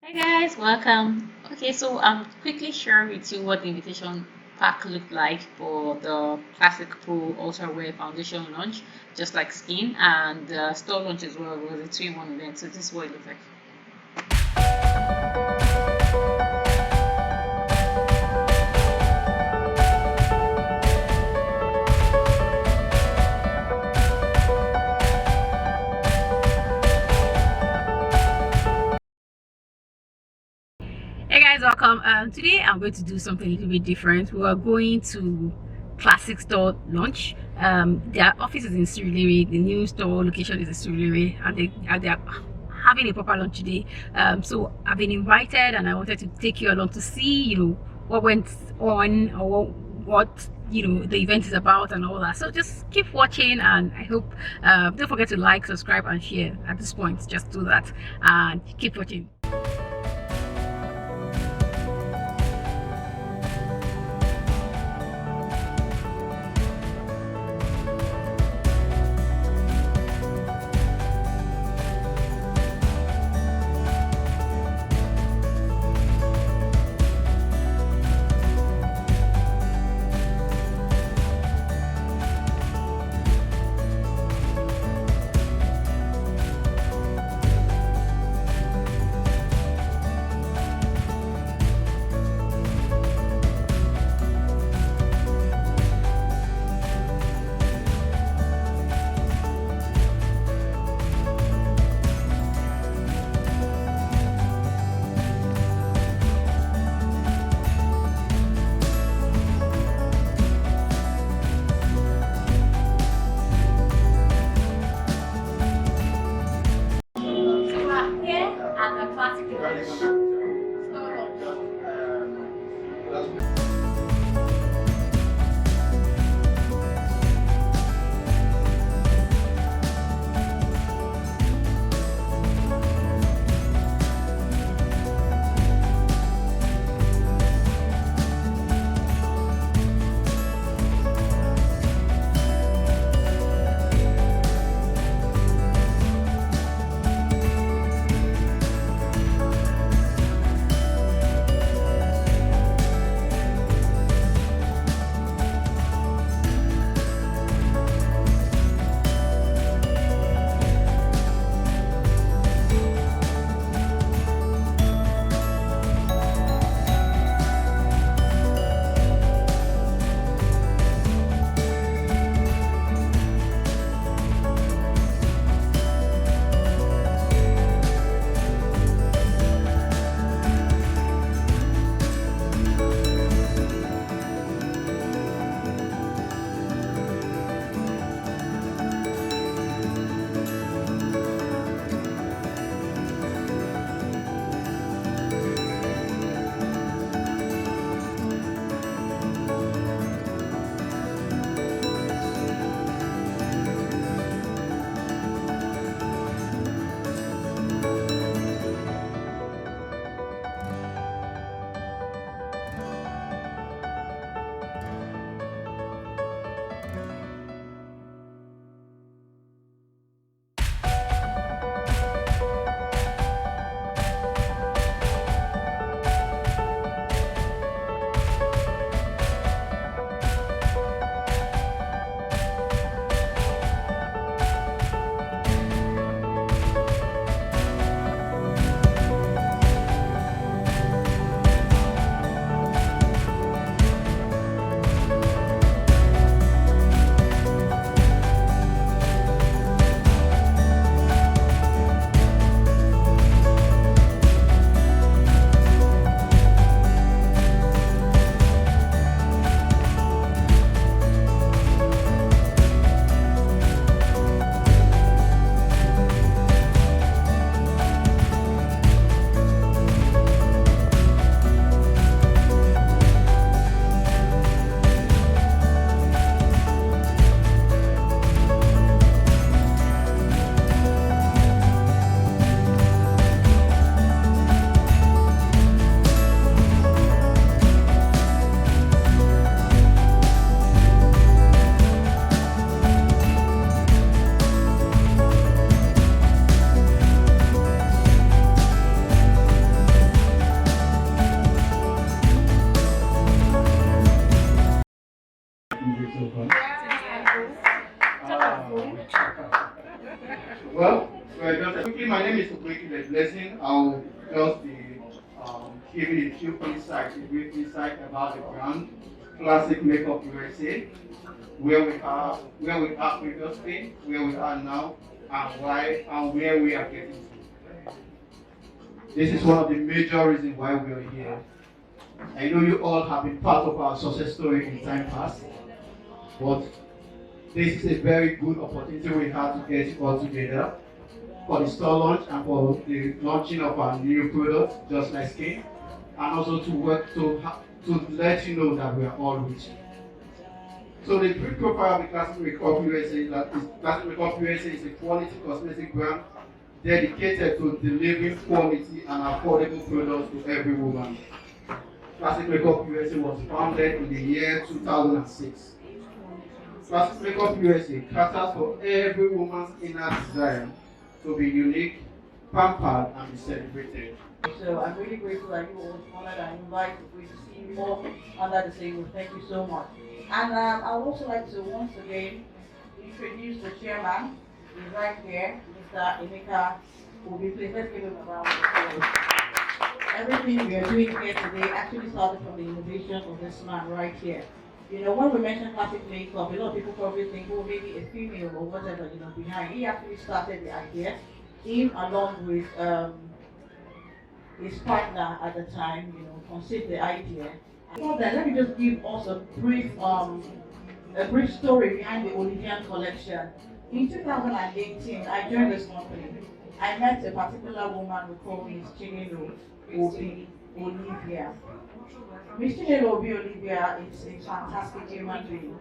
Hey guys, welcome. Okay, so I'm quickly sharing with you what the invitation pack looked like for the Classic Pro Ultra Wear Foundation launch, just like skin, and the store launch as well was a two-in-one event. So this is what it looks like. Hey guys, welcome. Today I'm going to do something a little bit different. We are going to Classic Store launch. Their office is in Surulere. The new store location is in Surulere, and they're having a proper launch today. So I've been invited, and I wanted to take you along to see, what went on or what the event is about and all that. So just keep watching, and I hope don't forget to like, subscribe, and share. At this point, just do that and keep watching. And the classic I'll just be giving a few insights, a brief insight about the brand, Classic Makeup USA, where we are previously, where we are now, and why and where we are getting to. This is one of the major reasons why we are here. I know you all have been part of our success story in time past, but this is a very good opportunity we have to get all together for the store launch and for the launching of our new product, Just Like Skin, and also to work to let you know that we are all with you. So the brief profile of the Classic Makeup USA is that Classic Makeup USA is a quality cosmetic brand dedicated to delivering quality and affordable products to every woman. Classic Makeup USA was founded in the year 2006. Classic Makeup USA caters for every woman's inner desire to be unique, pampered, and be celebrated. So I'm really grateful that you all honored and invited me to see you all under the same roof. Thank you so much. And I would also like to once again introduce the chairman. He's right here, Mr. Emeka, who will be pleased. Let's give him a round of applause. Everything we are doing here today actually started from the innovation of this man right here. You know, when we mention classic makeup, a lot of people probably think, oh, maybe a female or whatever, you know, behind. He actually started the idea, him along with his partner at the time, you know, conceived the idea. So then, let me just give us a brief story behind the Olivian collection. In 2018, I joined this company. I met a particular woman who called Miss Chinelo Obi Olivia. Miss Chinelo Obi Olivia is a fantastic human being.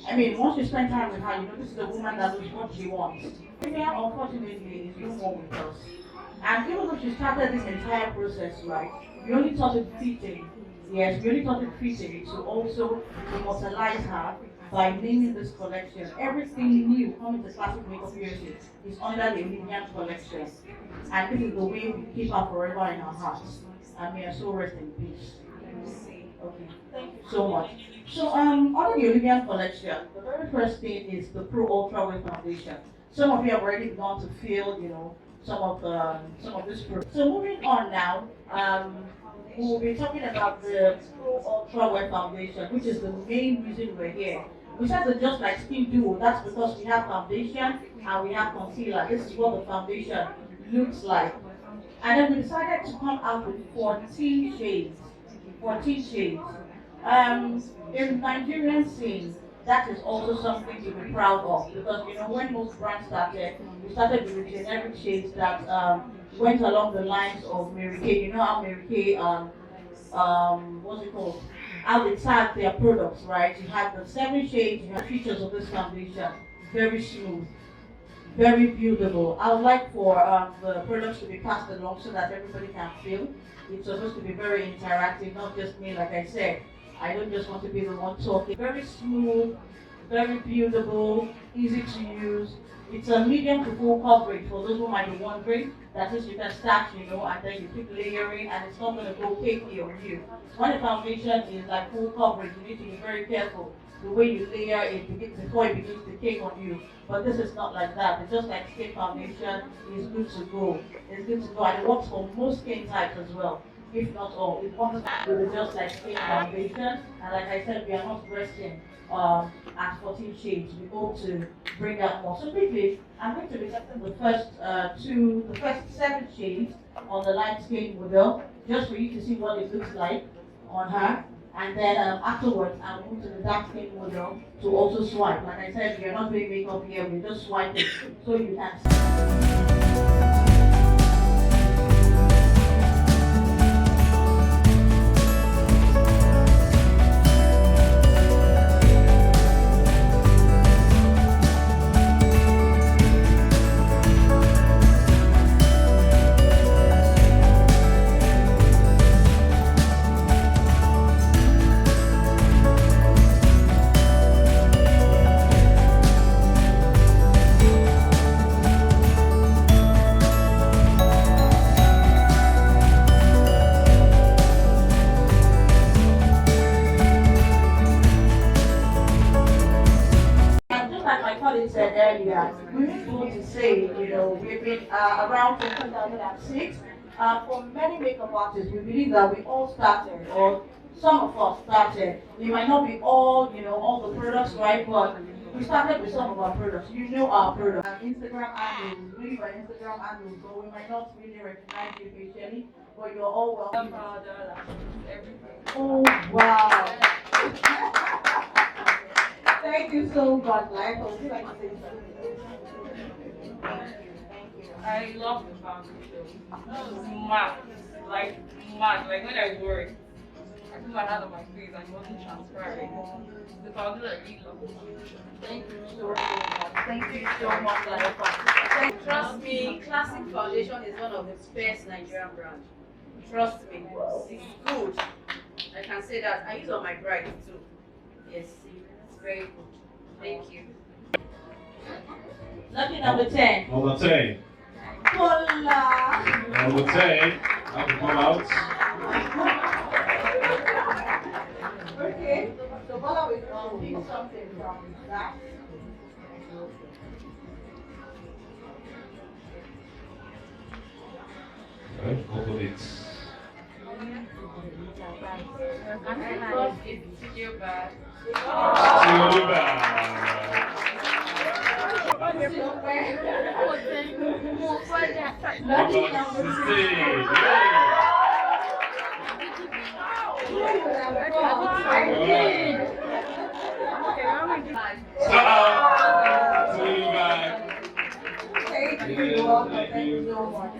I mean, once you spend time with her, you know this is a woman that knows what she wants. Olivia, unfortunately, is no more with us. And even though she started this entire process, right, we only thought it fitting. Yes, we only thought it fitting to also immortalize her by naming this collection. Everything new coming to Classic Makeup USA is under the Olivian collection. And this is the way we keep her forever in our hearts. And may her soul rest in peace. Okay, thank you so much. So under the Olivian collection, the very first thing is the Pro Ultra Wear Foundation. Some of you have already begun to feel, you know, some of this. So moving on now, we'll be talking about the Pro Ultra Wear Foundation, which is the main reason we're here. We said the Just Like Skin duo. That's because we have foundation and we have concealer. This is what the foundation looks like. And then we decided to come out with 14 shades. 14 shades. In the Nigerian scene, that is also something to be proud of, because you know when most brands started, we started with the generic shades that went along the lines of Mary Kay. You know how Mary Kay what's it called? How they tag their products, right? You have the 7 shades, you have features of this foundation, very smooth, very beautiful. I would like for the products to be passed along so that everybody can feel. It's supposed to be very interactive, not just me, like I said. I don't just want to be the one talking. Very smooth, very beautiful, easy to use. It's a medium to full coverage for those who might be wondering. That is, you can start, you know, and then you keep layering, and it's not going to go cakey on you. When the foundation is like full coverage, you need to be very careful the way you layer it before it begins to cake on you. But this is not like that. It's Just Like Skin foundation is good to go. It's good to go, and it works for most skin types as well, if not all. It works with the Just Like Skin foundation, and like I said, we are not resting at 14 shades. We hope to bring out more. So quickly, I'm going to be testing the first 7 shades on the light skin model, just for you to see what it looks like on her. And then afterwards, I'll move to the dark skin model to also swipe. Like I said, we are not doing makeup here, we're just swiping so you can see. Said earlier, we need to say, you know, we've been around from 2006. For many makeup artists, we believe that we all started, or some of us started. It might not be all, all the products, right? But we started with some of our products. You know our products. Instagram handles, really by Instagram handles, but we might not really recognize you facially, but you're all welcome. Oh, wow. Thank you so much, Life. Would you like to say something? Thank you. I love the foundation. It was mad. Like mad. Like when I wore it, I put my hand on my face and it wasn't transparent. The foundation I really love the foundation. Thank you so much. Thank you so much, Life. Trust me, Classic Foundation is one of the best Nigerian brands. Trust me, it's good. I can say that. I use on my bride too. Yes, it's very good. Thank you. Lucky number 10. Number 10. Hola. Number 10. Have to come out. Okay, so Bola will pick something from that. Okay, open it. Studio bag. Studio bag. Number 16. Stop. Studio bag. Thank you. You're welcome. Thank you so much.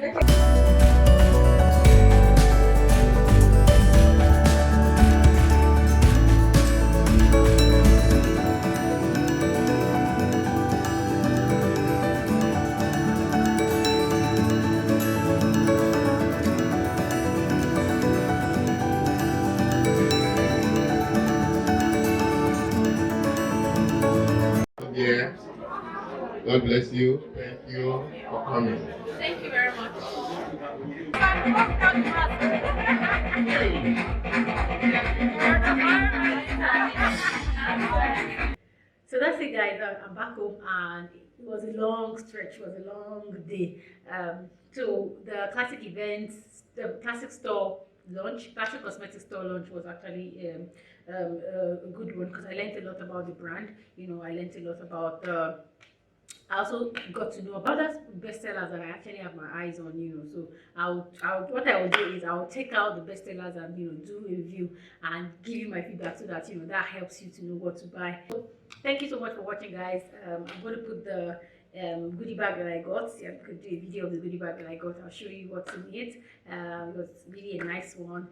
Yeah. God bless you. Thank you for coming. Thank you very much. So that's it, guys. I'm back home, and it was a long stretch. It was a long day. So the classic events, the classic store launch, classic cosmetic store launch was actually a good one because I learned a lot about the brand. I learned a lot about I also got to know about other bestsellers that I actually have my eyes on, So what I will do is I'll take out the bestsellers and do a review and give you my feedback so that that helps you to know what to buy. So thank you so much for watching, guys. I'm going to put the goodie bag that I got. Yeah, I could do a video of the goodie bag that I got. I'll show you what's in it. It was really a nice one.